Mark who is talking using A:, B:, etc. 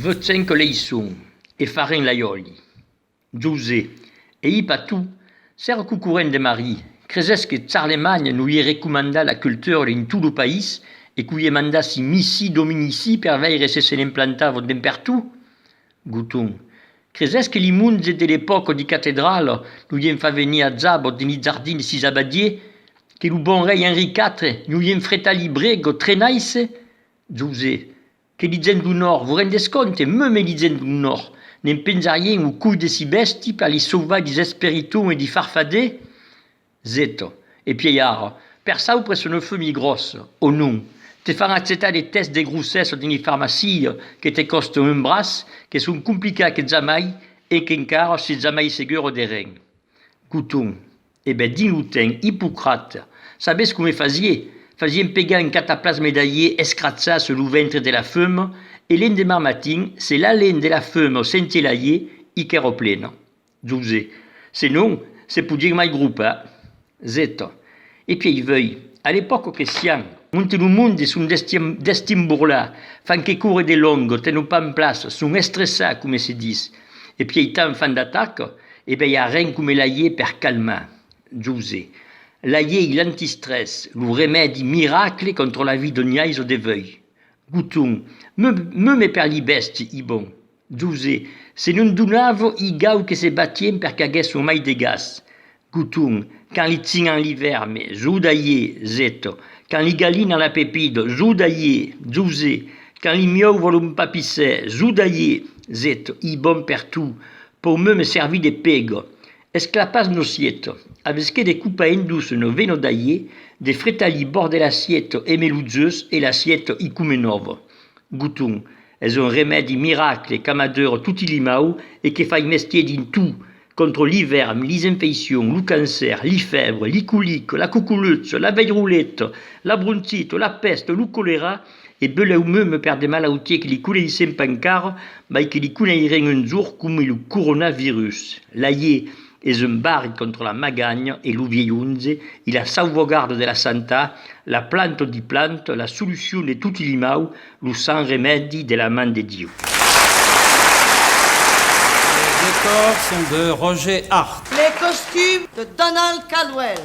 A: 25 leisson e farin laioli. Giuse, e i patou, ser cucuren de mari, crezes que Charlemagne nous y recommanda la culture in tout le pays e cui mandassi missi dominici per veire se l'implantava d'impertu? Gouton, crezes que li munze de l'époque di cathédrale nous y fa venir a zabot dini giardini sis abadier, que le bon rei Henri IV nous y freta librego trenaisse? Giuse, que li gent du nord, vous rendes compte, même li gent du nord, n'en pensarien ou couille de si besti per li sauvar dis espiritum e di farfadé? Zeto, e pieillard, per ça ou pres une feu mi grosse, o non, te fan acceptar des tests de grossesse dini pharmacie que te coste un bras, que sont complicats que jamais, et qu'encara si jamais seguro de ren. Couton, e ben dinuten, Hippocrate, sabes come faziez? Fazien pegar un cataplasme médaillé escratzat sur le ventre de la femme, et l'endemain matin, c'est la laine de la femme scintillait i qu'era pleine. Giuse, sinon, c'est pour dire mai groupe, hein? Zeta. Et puis il veuille, à l'époque chrétienne, monte le monde sont d'estimbourla, fan que courent des longues, tenons pas en place, sont estressats, comme se dit. Et puis il en fin d'attaque, et ben y a rien comme l'aïe per calma. Giuse. L'aïe l'antistress, le remède miracle contre la vie de niaise de veuille. Gouton, me per li besti, i bon. Giuse, se non donavo i gau que se battien per caguer son mai de gas. Gouton, quand li tient en l'hiver, mais joudaillé, zeto. Quand li galine en la pépide, joudaillé, giuse. Quand li miau vol un papissé, joudaillé, zeto. I bon per tout, pour me servir de pego. Esclapas no sieto, avesque de coupa indus no veno daie, de fretali bord de l'assiette emeluzzeus et l'assiette icumenova. Gouton, es un remède miracle camadeur tout ilimau et que faille mestier din tout, contre l'hiver, les infections, le cancer, les fèvres, les coliques, la coucoulutz, la veille roulette, la bronchite, la peste, le choléra, et beleu me per de malautiers que li couleissent pancar, mais que li connairen un jour comme le coronavirus. L'aïe est un baril contre la magagne et l'ouviellunze, et la sauvegarde de la santa, la plante di plante, la solution de tout ilimau, le sans remède de la main de Dieu.
B: Les décors sont de Roger Hart.
C: Les costumes de Donald Caldwell.